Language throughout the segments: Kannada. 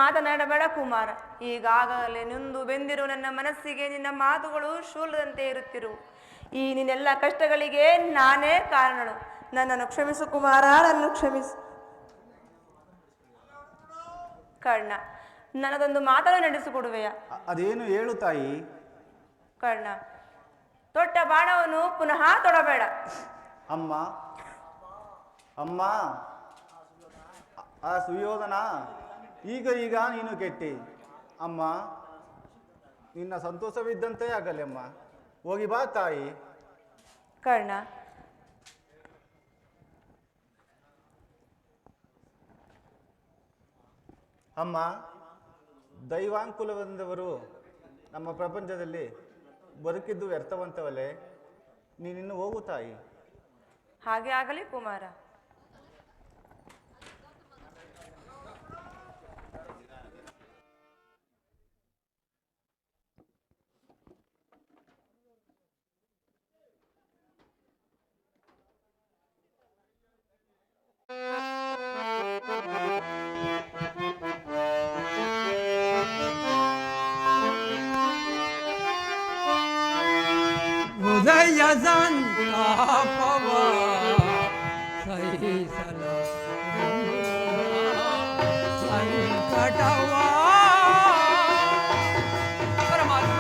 ಮಾತನಾಡಬೇಡ ಕುಮಾರ. ಈಗಾಗಲೇ ನೊಂದು ಬೆಂದಿರು ನನ್ನ ಮನಸ್ಸಿಗೆ ನಿನ್ನ ಮಾತುಗಳು ಶೂಲದಂತೆ ಇರುತ್ತಿರು. ಈ ನಿನ್ನೆಲ್ಲ ಕಷ್ಟಗಳಿಗೆ ನಾನೇ ಕಾರಣಳು. ನನ್ನನ್ನು ಕ್ಷಮಿಸು ಕುಮಾರ, ನನ್ನನ್ನು ಕ್ಷಮಿಸು. ಕರ್ಣ, ನನ್ನದೊಂದು ಮಾತನ್ನು ನಡೆಸಿಕೊಡುವೆಯ? ಅದೇನು ಹೇಳು ತಾಯಿ. ಕರ್ಣ, ತೊಟ್ಟ ಬಾಣವನ್ನು ಪುನಃ ತೊಡಬೇಡ. ಅಮ್ಮ ಅಮ್ಮ, ಆ ಸುಯೋಧನ ಈಗ ನೀನು ಕೆಟ್ಟಿ. ಅಮ್ಮ, ನಿನ್ನ ಸಂತೋಷವಿದ್ದಂತೆ ಆಗಲಿ ಅಮ್ಮ. ಹೋಗಿ ಬಾ ತಾಯಿ. ಕರ್ಣ, ಅಮ್ಮ, ದೈವಾಂಕುಲವೆಂದವರು ನಮ್ಮ ಪ್ರಪಂಚದಲ್ಲಿ ಬದುಕಿದ್ದು ವ್ಯರ್ಥವಂತವಲ್ಲೇ. ನೀನಿನ್ನು ಹೋಗು ತಾಯಿ. ಹಾಗೆ ಆಗಲಿ ಕುಮಾರ. ಉದಯ ಸಂತಾಪವ ಸಹಿಸಲ ಸಂಕಟವ ಪರಮಾತ್ಮ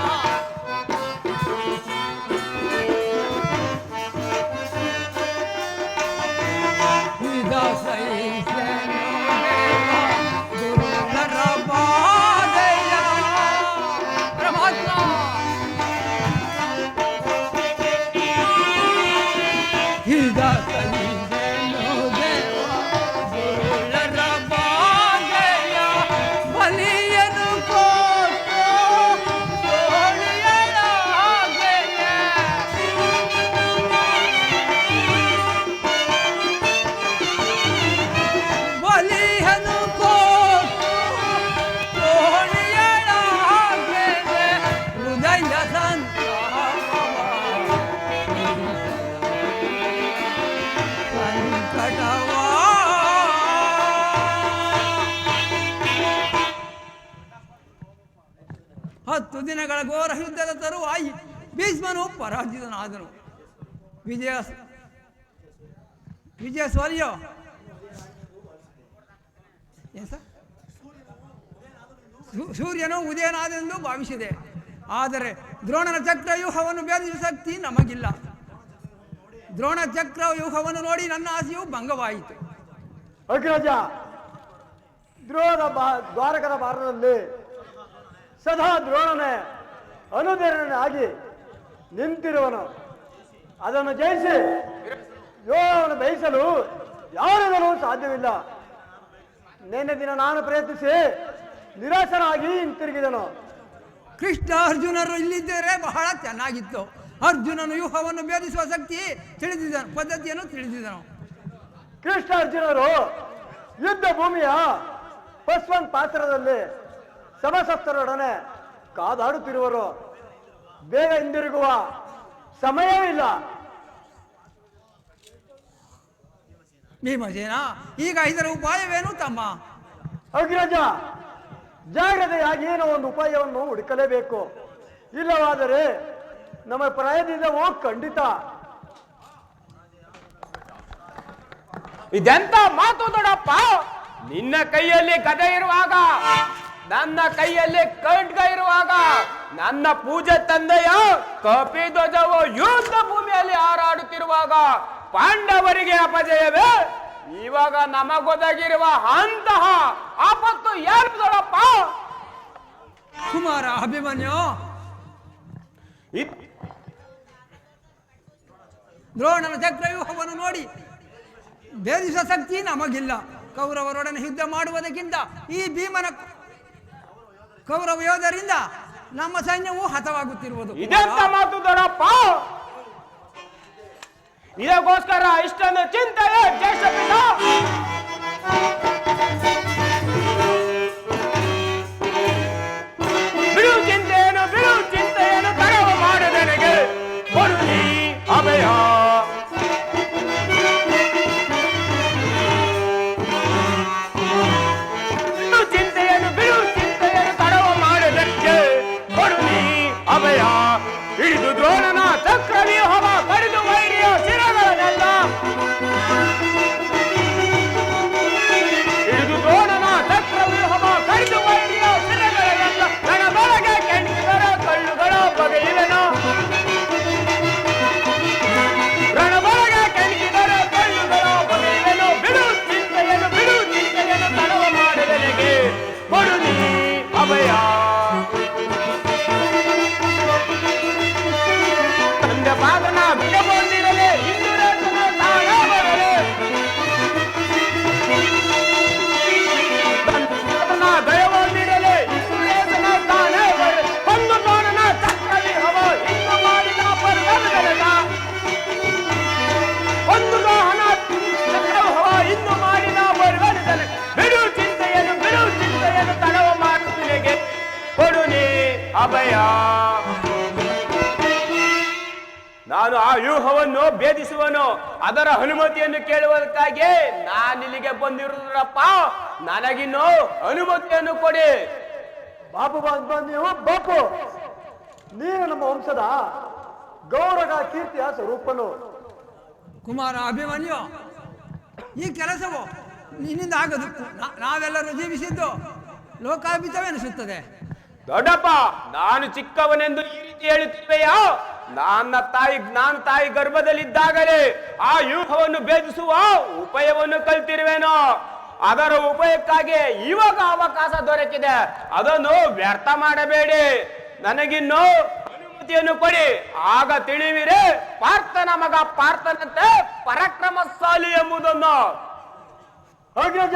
ಇದ ಸಹಿಸನು ದುರ್ಲರ ಬಾಧೆಯ ಪರಮಾತ್ಮ ಹತ್ತು ದಿನಗಳ ಘೋರ ಯುದ್ಧದ ತರುವಾಯಿ ಭೀಷ್ಮನು ಪರಾಜಿತನಾದನು. ವಿಜಯ ಸೂರ್ಯ ಸೂರ್ಯನು ಉದಯನಾದೆಂದು ಭಾವಿಸಿದೆ. ಆದರೆ ದ್ರೋಣನ ಚಕ್ರವ್ಯೂಹವನ್ನು ಭೇದಿಸುವ ಶಕ್ತಿ ನಮಗಿಲ್ಲ. ದ್ರೋಣ ಚಕ್ರವ್ಯೂಹವನ್ನು ನೋಡಿ ನನ್ನ ಆಸೆಯು ಭಂಗವಾಯಿತು. ಅಗ್ರಜ, ದ್ವಾರಕದ ಭಾರತದಲ್ಲಿ ಸದಾ ದ್ರೋಣನೇ ಅನುಧರಣನಾಗಿ ನಿಂತಿರುವನು. ಅದನ್ನು ಜಯಿಸಿ ಯೋಗವನ್ನು ಬಯಸಲು ಯಾರಿಂದಲೂ ಸಾಧ್ಯವಿಲ್ಲ. ನಿನ್ನೆ ದಿನ ನಾನು ಪ್ರಯತ್ನಿಸಿ ನಿರಾಶನಾಗಿ ಹಿಂತಿರುಗಿದನು. ಕೃಷ್ಣ ಅರ್ಜುನರು ಇಲ್ಲಿದ್ದರೆ ಬಹಳ ಚೆನ್ನಾಗಿತ್ತು. ಅರ್ಜುನನು ವ್ಯೂಹವನ್ನು ಭೇದಿಸುವ ಶಕ್ತಿ ತಿಳಿದಿದ್ದನು, ಪದ್ಧತಿಯನ್ನು ತಿಳಿದಿದ್ದನು. ಕೃಷ್ಣ ಅರ್ಜುನರು ಯುದ್ಧ ಭೂಮಿಯ ಪಸ್ವನ್ ಪಾತ್ರದಲ್ಲಿ ಸಮಸಪ್ತರೊಡನೆ ಕಾದಾಡುತ್ತಿರುವರು. ಬೇಗ ಹಿಂದಿರುಗುವ ಸಮಯವಿಲ್ಲ. ಭೀಮಸೇನ, ಈಗ ಇದರ ಉಪಾಯವೇನು ತಮ್ಮ? ಅಗ್ರಜ, ಜಾಗ್ರತೆಯಾಗಿ ಏನೋ ಒಂದು ಉಪಾಯವನ್ನು ಹುಡುಕಲೇಬೇಕು. ಇಲ್ಲವಾದರೆ ನಮ್ಮ ಪ್ರಾಯದಿಂದವೂ ಖಂಡಿತ. ಇದೆಂತ ಮಾತು ದೊಡ್ಡಪ್ಪ? ನಿನ್ನ ಕೈಯಲ್ಲಿ ಗದೆ ಇರುವಾಗ, ನನ್ನ ಕೈಯಲ್ಲಿ ಖಡ್ಗ ಇರುವಾಗ, ನನ್ನ ಪೂಜೆ ತಂದೆಯ ಕಪಿಧ್ವಜವು ಯುದ್ಧ ಭೂಮಿಯಲ್ಲಿ ಹಾರಾಡುತ್ತಿರುವಾಗ ಪಾಂಡವರಿಗೆ ಅಪಜಯವೇ? ಇವಾಗ ನಮಗೊದಗಿರುವ ಅಂತಹ ಆಪತ್ತು ಏನು ದೊಡ್ಡಪ್ಪ? ಕುಮಾರ ಅಭಿಮನ್ಯು, ದ್ರೋಣನ ಚಕ್ರವ್ಯೂಹವನ್ನು ನೋಡಿ ಭೇದಿಸುವ ಶಕ್ತಿ ನಮಗಿಲ್ಲ. ಕೌರವರೊಡನೆ ಯುದ್ಧ ಮಾಡುವುದಕ್ಕಿಂತ ಈ ಭೀಮನ ಕೌರವ ಯೋಧರಿಂದ ನಮ್ಮ ಸೈನ್ಯವು ಹತವಾಗುತ್ತಿರುವುದು. ಇದೆಂತ ಮಾತು ದೊಡ್ಡಪ್ಪ? ಇದಕ್ಕೋಸ್ಕರ ಇಷ್ಟೊಂದು ಚಿಂತೆಯೇ ಜ್ಯೇಷ್ಠ ಪಿತ? ಬಿಡು ಚಿಂತೆಯನ್ನು ತರವು ಮಾಡದೆನಗೆ ಕೊಡು ನೀ ಅಭಯ. ಬಿಡು ಅಭಯ ಹಿಡಿದು ದ್ರೋಣನ ಚಕ್ರವ್ಯೂಹವ ಕಡಿದು ವೈರಿಯ ಶಿರಗಳನ್ನೆಲ್ಲ ಹಿಡಿದು ದ್ರೋಣನ ಚಕ್ರವ್ಯೂಹವ ಕಡಿದು ವೈರಿಯ ಶಿರಗಳನ್ನೆಲ್ಲ ನನ್ನ ಬಲಗೆ ಕೆಣಕಿದರ ಕಳ್ಳುಗಳ ಬಗೆಯುವೆನು ರಣಬಲಗೆ ಕೆಣಕಿದರ ಕಳ್ಳುಗಳ ಬಗೆಯುವೆನು ಬಿಡು ಚಿಂತೆಯನ್ನು ತಡವ ಮಾಡುವೆನೆಗೆ ಕೊಡು ನೀ ಅಭಯ ತಂದೆ ಪಾದನ ಬಿಡಬಂದಿರಲೆ ಇಂದು ರೇತನ ತಾಣ ಬರಲೆ ತಂದೆ ಪಾದನ ದಯವಂದಿರಲೆ ಇಂದು ರೇತನ ತಾಣ ಬರಲೆ ಒಂದು ನೋಡನ ಚಕ್ರವ್ಯೂಹವ ಇಂದು ಮಾಡಿದ ಪರ್ವತಗಳೆಲ್ಲ ಒಂದು ಗಾಹನ ಚಕ್ರವ್ಯೂಹವ ಇಂದು ಮಾಡಿದ ಪರ್ವತಗಳೆ ಬಿಡು ಚಿಂತೆಯನ್ನು ತಡವ ಮಾಡುತ್ತಿನೆಗೆ ಕೊಡು ನೀ ಅಭಯ ನಾನು ಆ ವ್ಯೂಹವನ್ನು ಭೇದಿಸುವನು ಅದರ ಅನುಮತಿಯನ್ನು ಕೇಳುವುದಕ್ಕಾಗಿ ನಾನಿಲ್ಲಿಗೆ ಬಂದಿರುವುದಪ್ಪ ನನಗಿನ್ನು ಅನುಮತಿಯನ್ನು ಕೊಡಿ ಬಾಪು ನೀವು ಬಾಪು ನೀನು ನಮ್ಮ ವಂಶದ ಗೌರವ ಕೀರ್ತಿಯ ಸ್ವರೂಪನು. ಕುಮಾರ ಅಭಿಮನ್ಯು, ಈ ಕೆಲಸವು ನಿನ್ನಿಂದ ಆಗದು. ನಾವೆಲ್ಲರೂ ಜೀವಿಸಿದ್ದು ಲೋಕಾಭಿತವೆನಿಸುತ್ತದೆ. ದೊಡ್ಡಪ್ಪ, ನಾನು ಚಿಕ್ಕವನೆಂದು ಈ ರೀತಿ ಹೇಳುತ್ತಿರುವೆಯಾ? ನಾನು ತಾಯಿ ಗರ್ಭದಲ್ಲಿದ್ದಾಗಲೇ ಆ ವ್ಯೂಹವನ್ನು ಭೇದಿಸುವ ಉಪಾಯವನ್ನು ಕಲ್ತಿರುವೆನು. ಅದರ ಉಪಾಯಕ್ಕಾಗಿ ಇವಾಗ ಅವಕಾಶ ದೊರಕಿದೆ, ಅದನ್ನು ವ್ಯರ್ಥ ಮಾಡಬೇಡಿ. ನನಗಿನ್ನು ಅನುಮತಿಯನ್ನು ಕೊಡಿ, ಆಗ ತಿಳಿವಿರೆ ಪಾರ್ಥನ ಮಗ ಪಾರ್ಥನಂತೆ ಪರಾಕ್ರಮಶಾಲಿ ಎಂಬುದನ್ನು. ಅಗ್ರಜ,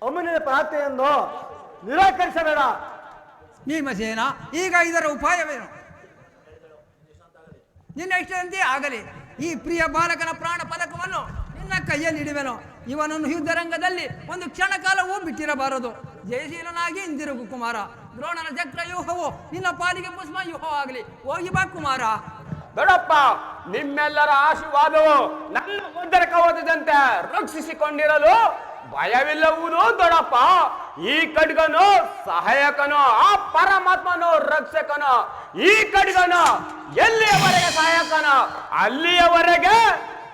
ಅಮ್ಮನಿನ ಪ್ರಾರ್ಥನೆಯನ್ನು ನಿರಾಕರಿಸಬೇಡ. ಭೀಮಸೇನ, ಈಗ ಇದರ ಉಪಾಯವೇನು? ನಿನ್ನ ಇಷ್ಟದಂತೆ ಆಗಲಿ. ಈ ಪ್ರಿಯ ಬಾಲಕನ ಪ್ರಾಣ ಪದಕವನ್ನು ನಿನ್ನ ಕೈಯಲ್ಲಿಡುವೆನು. ಇವನನ್ನು ಯುದ್ಧರಂಗದಲ್ಲಿ ಒಂದು ಕ್ಷಣ ಕಾಲವೂ ಬಿಟ್ಟಿರಬಾರದು. ಜಯಶೀಲನಾಗಿ ಹಿಂದಿರುಗು ಕುಮಾರ. ದ್ರೋಣನ ಚಕ್ರವ್ಯೂಹವು ನಿನ್ನ ಪಾಲಿಗೆ ಪುಷ್ಪ ವ್ಯೂಹವಾಗಲಿ. ಹೋಗಿ ಬಾ ಕುಮಾರ. ದೊಡ್ಡಪ್ಪ, ನಿಮ್ಮೆಲ್ಲರ ಆಶೀರ್ವಾದವು ನನ್ನ ಉದ್ದರ ಕವಚದಂತೆ ರಕ್ಷಿಸಿಕೊಂಡಿರಲು ಭಯವಿಲ್ಲವುದು ದೊಡ್ಡಪ್ಪ. ಈ ಖಡ್ಗನು ಸಹಾಯಕನು, ಆ ಪರಮಾತ್ಮನು ರಕ್ಷಕನು. ಈ ಖಡ್ಗನು ಎಲ್ಲಿಯವರೆಗೆ ಸಹಾಯಕನು, ಅಲ್ಲಿಯವರೆಗೆ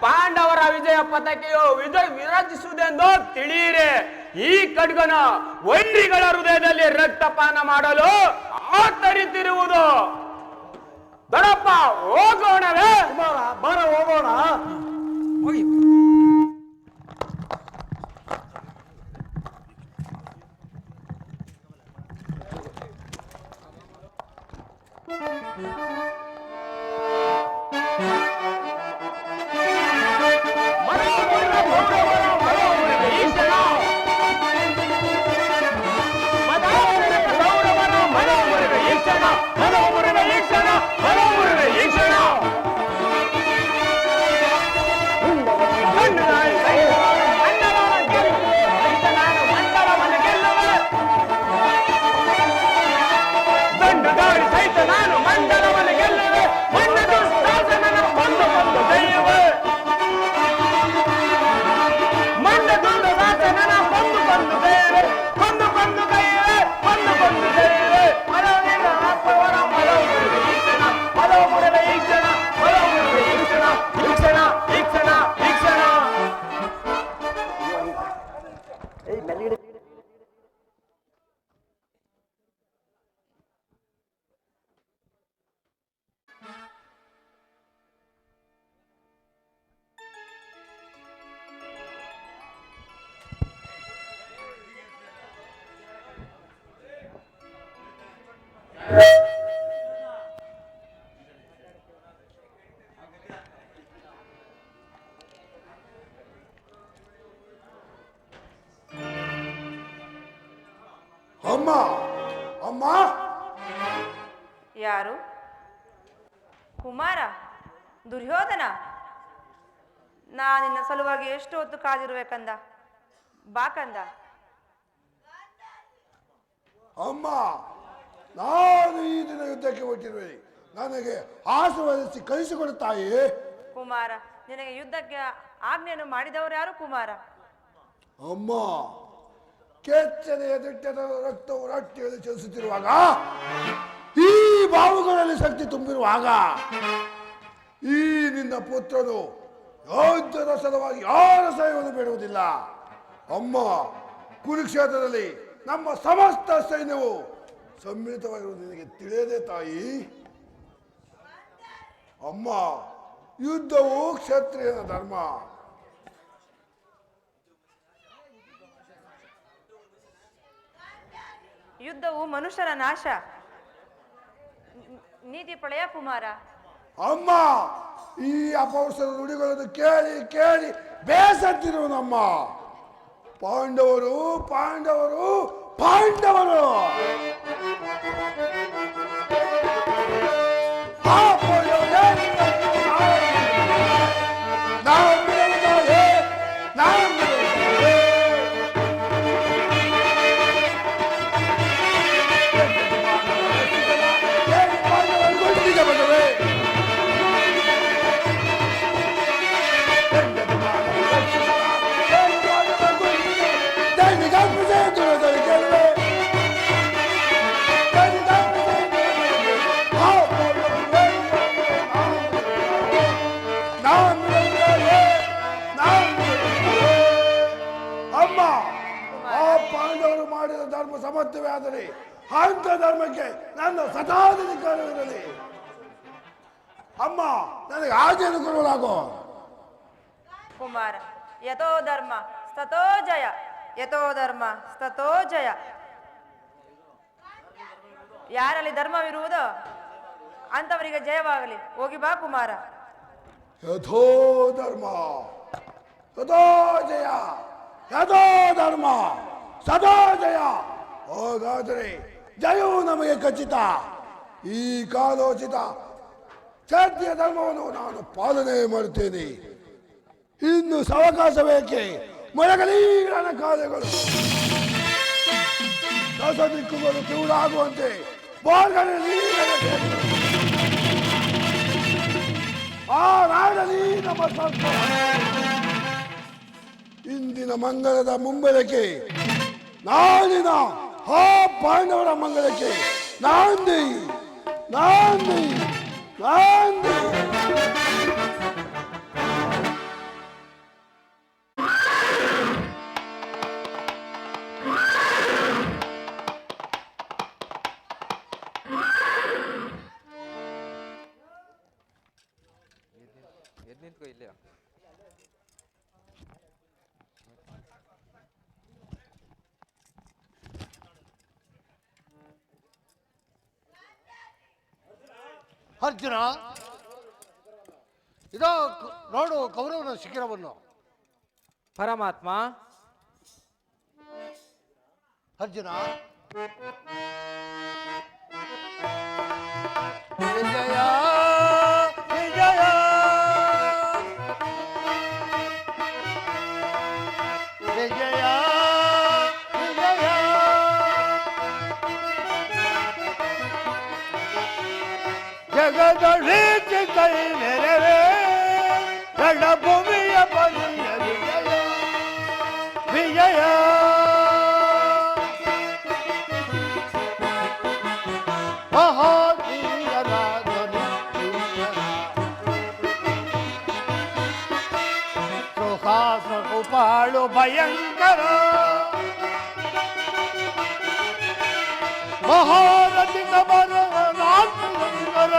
ಪಾಂಡವರ ವಿಜಯ ಪತಾಕೆಯು ವಿರಾಜಿಸುವುದೆಂದು ತಿಳಿಯಿರಿ. ಈ ಖಡ್ಗನು ವೈರಿಗಳ ಹೃದಯದಲ್ಲಿ ರಕ್ತಪಾನ ಮಾಡಲು ಆತರಿತಿರುವುದು. ದೊಡ್ಡಪ್ಪ, ಹೋಗೋಣವೇ? ಕುಮಾರ, ಬರ ಹೋಗೋಣ. ಹೋಗಿ. ಅಮ್ಮ, ಅಮ್ಮ. ಯಾರು? ಕುಮಾರ? ದುರ್ಯೋಧನ? ನಿನ್ನ ಸಲುವಾಗಿ ಎಷ್ಟು ಹೊತ್ತು ಕಾದಿರುವೆ ಬಾ ಕಂದ. ಅಮ್ಮ, ನಾನು ಈ ದಿನ ಯುದ್ಧಕ್ಕೆ ಹೊರಟಿರುವೆ. ನನಗೆ ಆಶೀರ್ವದಿಸಿ ಕಳಿಸಿಕೊಡು ತಾಯಿ. ಕುಮಾರ, ನಿನಗೆ ಯುದ್ಧಕ್ಕೆ ಆಜ್ಞೆಯನ್ನು ಮಾಡಿದವರು ಯಾರು ಕುಮಾರ? ಅಮ್ಮ, ಕೆಚ್ಚನೆಯ ದಿಟ್ಟದ ರಕ್ತವು ರಟ್ಟಿಯಲ್ಲಿ ಚಲಿಸುತ್ತಿರುವಾಗ, ಈ ಬಾವುಗಳಲ್ಲಿ ಶಕ್ತಿ ತುಂಬಿರುವಾಗ, ಈ ನಿನ್ನ ಪುತ್ರನು ಯೋಧರ ಸಲುವಾಗಿ ಯಾರ ಸಹಾಯವನ್ನು ಬೇಡುವುದಿಲ್ಲ. ಅಮ್ಮ, ಕುರುಕ್ಷೇತ್ರದಲ್ಲಿ ನಮ್ಮ ಸಮಸ್ತ ಸೈನ್ಯವು ಸಮ್ಮಿಳಿತವಾಗಿರುವುದು ನಿನಗೆ ತಿಳಿಯದೆ ತಾಯಿ. ಅಮ್ಮ, ಯುದ್ಧವು ಕ್ಷತ್ರಿಯನ ಧರ್ಮ. ಯುದ್ಧವು ಮನುಷ್ಯರ ನಾಶ. ನೀತಿ ಪಳೆಯ ಕುಮಾರ. ಅಮ್ಮ, ಈ ಅಪೌರುಷದ ನುಡಿಗಳನ್ನು ಕೇಳಿ ಕೇಳಿ ಬೇಸತ್ತಿರುವನಮ್ಮ. ಪಾಂಡವರು ಪಾಂಡವರು ಪಾಂಡವರು. ಸಮರ್ಥವೇ ಆದರೆ ಅಂತ ಧರ್ಮಕ್ಕೆ ನನ್ನ ಸದಾಧಿಕಾರವಿರಲಿ. ಅಮ್ಮ, ನನಗೆ ಆಜ್ಞೆಯನ್ನು ಕೊಡಲಾಗೋ. ಕುಮಾರ, ಯಥೋ ಧರ್ಮ ಸ್ತತೋ ಜಯ, ಯಥೋ ಧರ್ಮ ಸ್ತತೋ ಜಯ. ಯಾರಲ್ಲಿ ಧರ್ಮವಿರುವುದೋ ಅಂತವರಿಗೆ ಜಯವಾಗಲಿ. ಹೋಗಿ ಬಾ ಕುಮಾರ. ಯಥೋ ಧರ್ಮ ಸದಾ ಜಯ, ಯಥೋ ಧರ್ಮ ಸದಾ ಜಯ. ಹಾಗಾದರೆ ಜಯವು ನಮಗೆ ಖಚಿತ. ಈ ಕಾಲೋಚಿತ ಕ್ಷತ್ರಿಯ ಧರ್ಮವನ್ನು ನಾನು ಪಾಲನೆ ಮಾಡುತ್ತೇನೆ. ಇನ್ನು ಸಾವಕಾಶ ಬೇಕೆ? ಮೊಳಗಲಿ ನನ್ನ ಕಾರ್ಯಗಳು ದಶ ದಿಕ್ಕುಗಳು ಕಿವುಡಾಗುವಂತೆ ಆ ನಾಡಲಿ ನಮ್ಮ ಸಂಸ್ಕಾರ. ಇಂದಿನ ಮಂಗಳದ ಮುಂಬಳಕೆ ನಾಳಿನ ಆ ಪಾಂಡವರ ಮಂಗಳಕ್ಕೆ ನಾಂದಿ ನಾಂದಿ ನಾಂದಿ. ಅರ್ಜುನ, ಇದೋ ನೋಡು ಕೌರವನ ಶಿಖರವನ್ನು. ಪರಮಾತ್ಮ. ಅರ್ಜುನ, ವಿಜಯ ವಿಜಯ ವಿಜಯ ವಿಜಯ. ಜಗದೊಳಿ ಕೈ ನೆರವೇ ರಣಭೂಮಿಯ ಬಲಿಯ ವಿಜಯ ವಿಜಯ. ಸುಹಾಸಕುಪಾಳು ಭಯಂಕರ ಮಹಾರಥಿ ಕಮರ ನಾಲ್ಕರ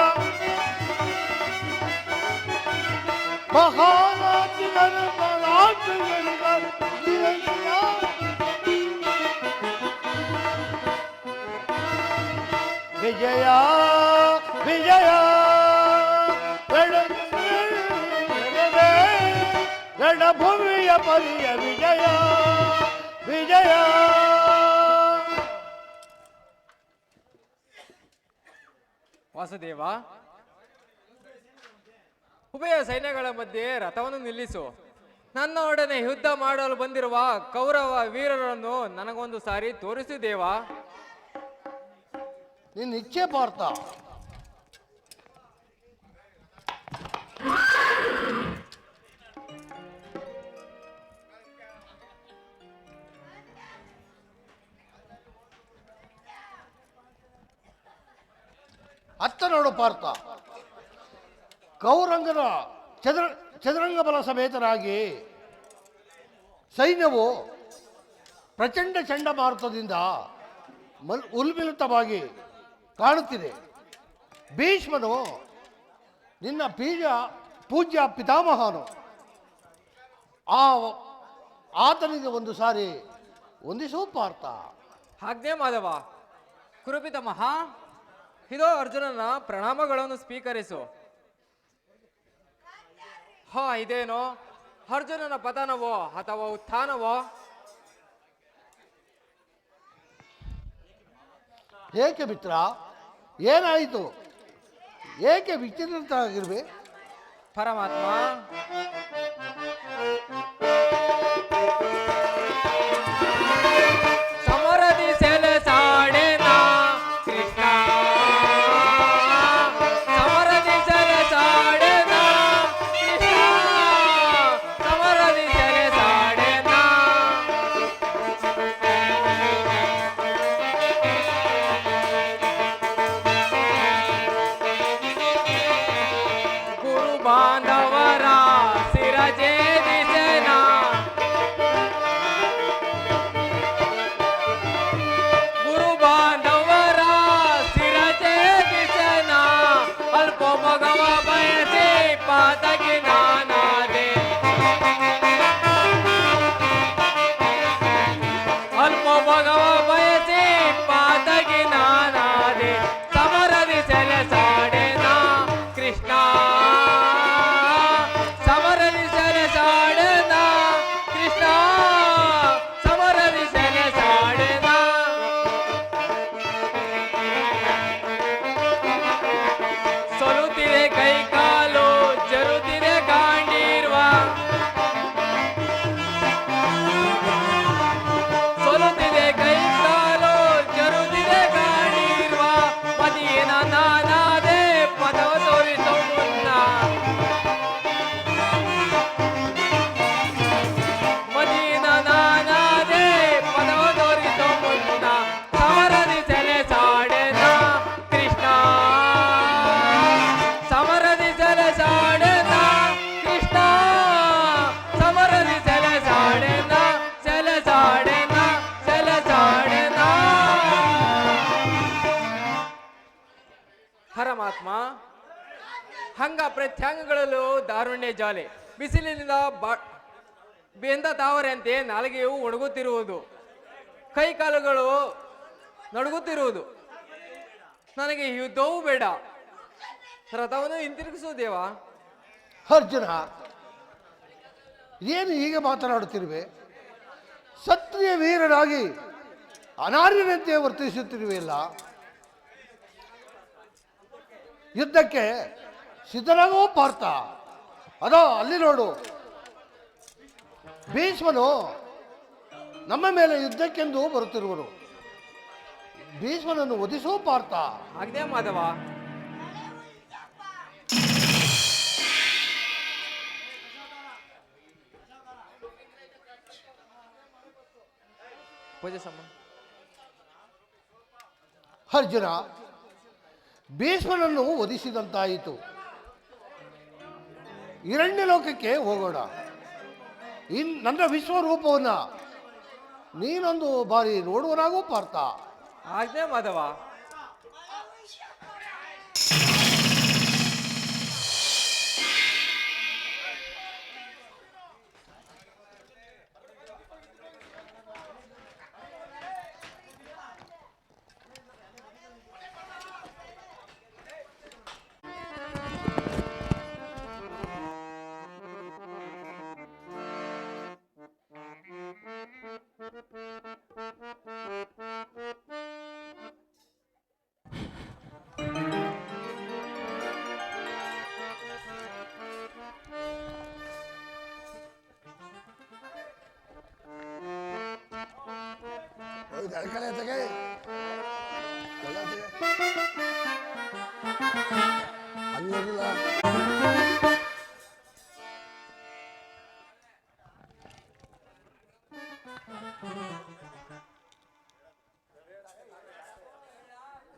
ಮಹಾರಾಜಿ ವಿಜಯ ವಿಜಯ ರಣಭೂಮಿಯ ಪರಿಯ ವಿಜಯ ವಿಜಯ. ವಾಸುದೇವ, ಉಭಯ ಸೈನ್ಯಗಳ ಮಧ್ಯೆ ರಥವನ್ನು ನಿಲ್ಲಿಸು. ನನ್ನ ಒಡನೆ ಯುದ್ಧ ಮಾಡಲು ಬಂದಿರುವ ಕೌರವ ವೀರರನ್ನು ನನಗೊಂದು ಸಾರಿ ತೋರಿಸಿ ದೇವ. ನಿನ್ನ ಇಚ್ಛೆ ಪಾರ್ಥ. ಅತ್ತ ನೋಡು ಪಾರ್ಥ, ಕೌರಂಗನ ಚದುರಂಗ ಬಲ ಸಮೇತರಾಗಿ ಸೈನ್ಯವು ಪ್ರಚಂಡ ಚಂಡಮಾರುತದಿಂದ ಉಲ್ಮಿಲಿತವಾಗಿ ಕಾಣುತ್ತಿದೆ. ಭೀಷ್ಮನು ನಿನ್ನ ಪೂಜ್ಯ ಪಿತಾಮಹನು. ಆತನಿಗೆ ಒಂದು ಸಾರಿ ವಂದಿಸು ಪಾರ್ಥ. ಆಜ್ಞೆ ಮಾಧವ. ಕುರುಪಿತಮಹ, ಇದೋ ಅರ್ಜುನನ ಪ್ರಣಾಮಗಳನ್ನು ಸ್ವೀಕರಿಸು. ಇದೇನೋ ಅರ್ಜುನನ ಪತನವೋ ಅಥವಾ ಉತ್ಥಾನವೋ? ಏಕೆ ಮಿತ್ರ, ಏನಾಯಿತು? ಏಕೆ ವಿಚಿತ್ರರಾಗಿರುವೆ? ಪರಮಾತ್ಮ, ಸಮರದಿ ಸೆಲೆಸಾಡೆನಾ ಕೃಷ್ಣ, ಸಮರದಿ ಸೆಲೆಸಾಡೆನಾ ಕೃಷ್ಣ, ಸಮರದಿ ಸೆಲೆಸಾಡೆನಾ. ಗುರು ಬಾಂಧವರ ಶಿರಜೇರಿಸೆನ, ಗುರು ಬಾಂಧವರ ಶಿರಜೇರಿಸೆನ, ಅಲ್ಪ ಮಗವ ಬಯಸಿ ಪಾತಗಿ ನಾನಾದೆ, ಅಲ್ಪ ಮಗವ ಬಯಸಿ ಪಾತಗಿ ನಾನಾದೆ. ಸಮರದಿ ಸೆಲೆಸಾಡೆನ ಕೃಷ್ಣ, ಸಮರದಿ ಸೆಲೆಸಾಡೆನ ಕೃಷ್ಣ, ಸಮರದಿ ಸೆಲೆಸಾಡೆನ. ಸೊಲುತ್ತಿದೆ ಕೈಕಾಲು ಜರುತ್ತಿದೆ ಕಾಂಡಿರುವ, ಸೊಲುತ್ತಿದೆ ಕೈಕಾಲು ಜರುತ್ತಿದೆ ಕಾಂಡಿರುವ, ಮದಿಯನ ನಾನಾದೆ ಪದವ ತೋರಿಸೋ ಮುನ್ನ, ಮದಿಯನ ನಾನಾದೆ ಪದವ ತೋರಿಸೋ ಮುನ್ನ. ಸಮರದಿ ಸೆಲೆಸಾಡೆನ ಕೃಷ್ಣ, ಸಮರದಿ ಸೆಲೆಸಾಡೆನ ಕೃಷ್ಣ, ಸಮರದಿ ಸೆಲೆಸಾಡೆನ, ಸೆಲೆಸಾಡೆನ, ಸೆಲೆಸಾಡೆನ. ಪರಮಾತ್ಮ, ಹಂಗ ಪ್ರತ್ಯಂಗಗಳಲ್ಲೂ ದಾರುಣ್ಯ ಜಾಲೆ, ಬಿಸಿಲಿನಿಂದ ಬೆಂದ ತಾವರೆಯಂತೆ ನಾಲಿಗೆಯು ಒಣಗುತ್ತಿರುವುದು, ಕೈಕಾಲುಗಳು ನಡುಗುತ್ತಿರುವುದು. ನನಗೆ ಯುದ್ಧವೂ ಬೇಡ, ರಥವನ್ನು ಹಿಂತಿರುಗಿಸು ದೇವ. ಅರ್ಜುನ, ಏನು ಹೀಗೆ ಮಾತನಾಡುತ್ತಿರುವೆ? ಕ್ಷತ್ರಿಯ ವೀರರಾಗಿ ಅನಾರ್ಯನಂತೆ ವರ್ತಿಸುತ್ತಿರುವೆಯಲ್ಲ. ಯುದ್ಧಕ್ಕೆ ಸಿದ್ಧನಾಗೋ ಪಾರ್ಥ. ಅದೋ ಅಲ್ಲಿ ನೋಡು, ಭೀಷ್ಮನು ನಮ್ಮ ಮೇಲೆ ಯುದ್ಧಕ್ಕೆಂದು ಬರುತ್ತಿರುವನು. ಭೀಷ್ಮನನ್ನು ವಧಿಸೋ ಪಾರ್ಥ. ಆಜ್ಞೆ ಮಾಧವ. ಪೂಜೆ ಸಂಬಂಧ. ಅರ್ಜುನ, ಭೀಷ್ಮನನ್ನು ವಧಿಸಿದಂತಾಯಿತು. ಹಿರಣ್ಯ ಲೋಕಕ್ಕೆ ಹೋಗೋಣ. ನನ್ನ ವಿಶ್ವರೂಪವನ್ನ ನೀನೊಂದು ಬಾರಿ ನೋಡುವನಾಗೋ ಪಾರ್ಥ. ಆಜ್ಞೆ ಮಾಧವ.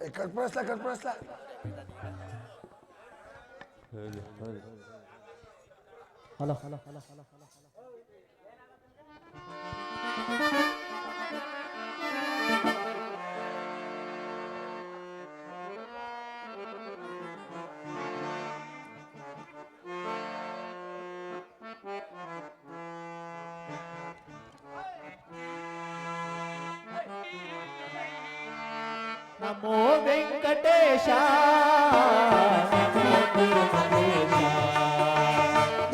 ಕಟ್ಪಡಿಸ್ಲಾ ನಮೋ ವೆಂಕಟೇಶ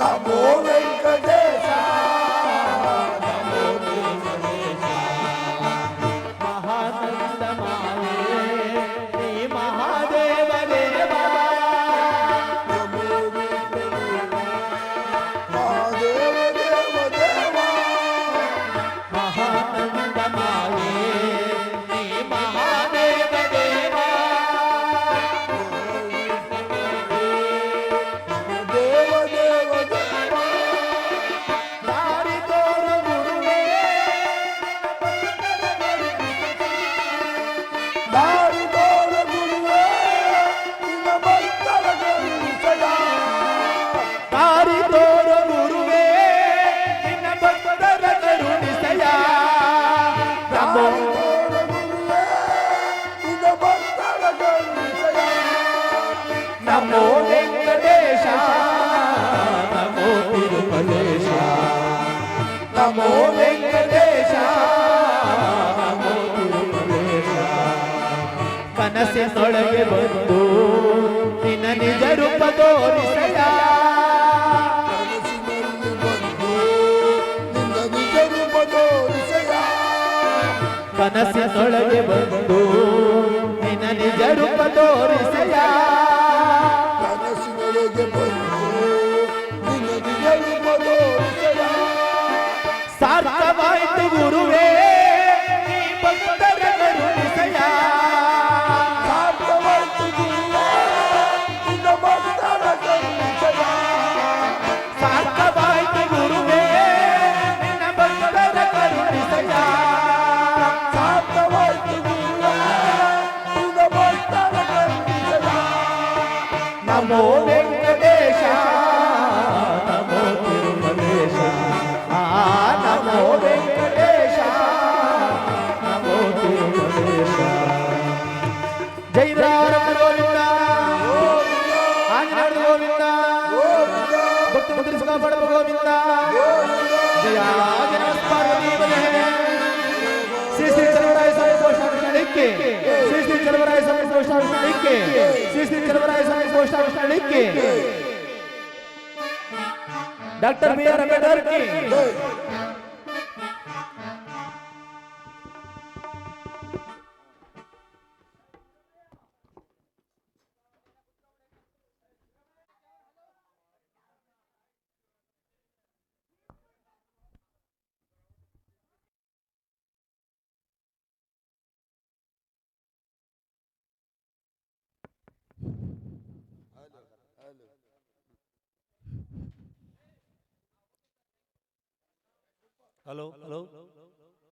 ನಮೋ ವೆಂಕಟೇಶ ಮಹಾನಂದ ಮಾಯೇ ನೀ ಮಹಾದೇವ ದೇವ ಮಹಾದೇವ ದೇವ ದೇವ ಮಹಾನಂದ ಮಾಯೇ ನೀ ಮಹಾದೇವ ದೇವ ದೇವ ದೇವ ದೇವ ದಾರಿ ತೋರ ಗುರುವೇ ದಾರಿ ತೋರ ಗುರುವೇ ನಿನ್ನ ಭಕ್ತರ ಕರುಣಿಸಯ್ಯ. ದಾರಿ ತೋರ ಗುರುವೇ ನಿನ್ನ ಭಕ್ತರ ಕರುಣಿಸಯ ನಮೋ ದಾರಿ ತೋರ ಗುರುವೇ ನಿನ್ನ ಭಕ್ತರ ಕರುಣಿಸಯ್ಯ. ನಮೋ ವೆಂಕಟೇಶ ನಮೋ ತಿರುಮಲೇಶ ನಮೋ ವೆಂಕಟೇಶ ನಮೋ ತಿರುಮಲೇಶ ಕನಸಿನೊಳಗೆ ಬಂದು ನಿನ್ನ ನಿಜ ರೂಪ ತೋರಿಸಯ ಕನಸಿನಲ್ಲಿ ಬಂದು ನಿನ್ನ ನಿಜ ರೂಪ ತೋರಿಸಯ್ಯ. ಕನಸಿನೊಳಗೆ ಬಂದು ನಿನ್ನ ನಿಜ ರೂಪ ತೋರಿಸಯ ಕನಸಿನೊಳಗೆ ಬಂದು ನಿನ್ನ ನಿಜ ರೂಪ ತೋರಿಸಯ್ಯ. ಸಾರ್ಥವಾಯಿತು ಗುರುವೇ ನೀ ಭಕ್ತರ ಕರುಣಿಸಯ ಸಾರ್ಥವಾಯ್ತು ಗುರುವೇ ನಿನ್ನ ಭಕ್ತರ ಕರುಣಿಸಯ್ಯ. ಸಾರ್ಥವಾಯಿತು ಗುರುವೇ ನಿನ್ನ ಭಕ್ತರ ಕರುಣಿಸಯ ಸಾರ್ಥವಾಯ್ತು ಗುರುವೇ ನಿನ್ನ ಭಕ್ತರ ಕರುಣಿಸಯ್ಯ. ನಮೋ ವೆಂಕಟೇಶ ನಮೋ ತಿರುಮಲೇಶ ನಮೋ ವೆಂಕಟೇಶ ನಮೋ ತಿರುಮಲೇಶ ಜೈ ರಾಮ ಗೋವಿಂದ ಆಂಜನೇಯ ಗೋವಿಂದ ಭಕ್ತ ಮುದ್ರಿಸಿಕ ಬಡವ ಗೋವಿಂದ ಜಯ ಆಂಜನೇಯ ಪಾರ್ವತಿ ಬಲೆ ಶ್ರೀ ಶ್ರೀ ಚಲವರಾಯ ಸ್ವಾಮಿ ಘೋಷಾಭಿಷೇಕಕ್ಕೆ ಶ್ರೀ ಶ್ರೀ ಚಲವರಾಯ ಸ್ವಾಮಿ ಘೋಷಾಭಿಷೇಕಕ್ಕೆ ಶ್ರೀ ಶ್ರೀ ಚಲವರಾಯ ಸ್ವಾಮಿ ಘೋಷಾಭಿಷೇಕಕ್ಕೆ ಡಾಕ್ಟರ್ ಬಿ ಆರ್ ಅಂಬೇಡ್ಕರ್ की ಹಲೋ